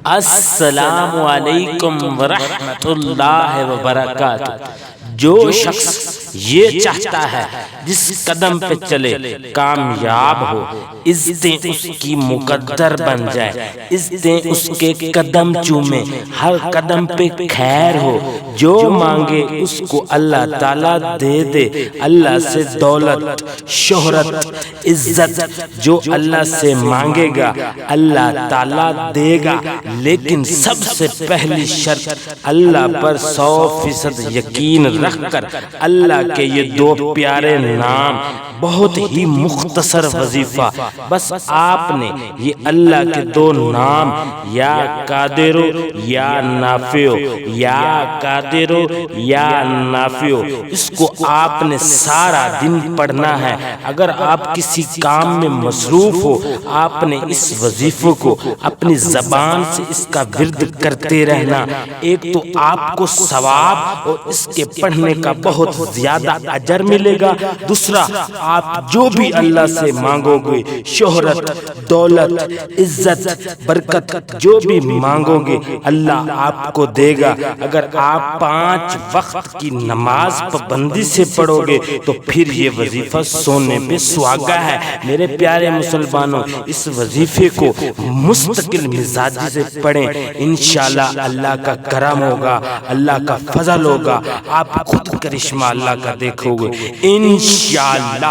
السلام علیکم ورحمۃ اللہ وبرکاتہ۔ جو شخص یہ چاہتا ہے جس قدم پہ چلے کامیاب ہو، عزتیں اس کی مقدر بن جائے، عزتیں اس کے قدم چومے، ہر قدم پہ خیر ہو، جو مانگے اس کو اللہ تعالیٰ دے دے۔ اللہ سے دولت، شہرت، عزت جو اللہ سے مانگے گا اللہ تعالیٰ دے گا، لیکن سب سے پہلی شرط اللہ پر 100% یقین رکھ کر اللہ کے یہ دو پیارے نام، بہت ہی مختصر وظیفہ، بس آپ نے یہ اللہ کے دو نام یا قادر یا نافع، یا قادر یا نافع، اس کو آپ نے سارا دن پڑھنا ہے۔ اگر آپ کسی کام میں مصروف ہو، آپ نے اس وظیفے کو اپنی زبان سے اس کا ورد کرتے رہنا۔ ایک تو آپ کو ثواب اور اس کے پڑھنے کا بہت زیادہ اجر ملے گا، دوسرا آپ جو بھی اللہ سے مانگو گے، شہرت، دولت، عزت، برکت، جو بھی مانگو گے اللہ آپ کو دے گا۔ اگر آپ 5 وقت کی نماز پابندی سے پڑھو گے تو پھر یہ وظیفہ سونے پہ سہاگا ہے۔ میرے پیارے مسلمانوں، اس وظیفے کو مستقل مزاجی سے پڑھیں، انشاءاللہ اللہ کا کرم ہوگا، اللہ کا فضل ہوگا، آپ خود کرشمہ اللہ کا دیکھو گے انشاءاللہ۔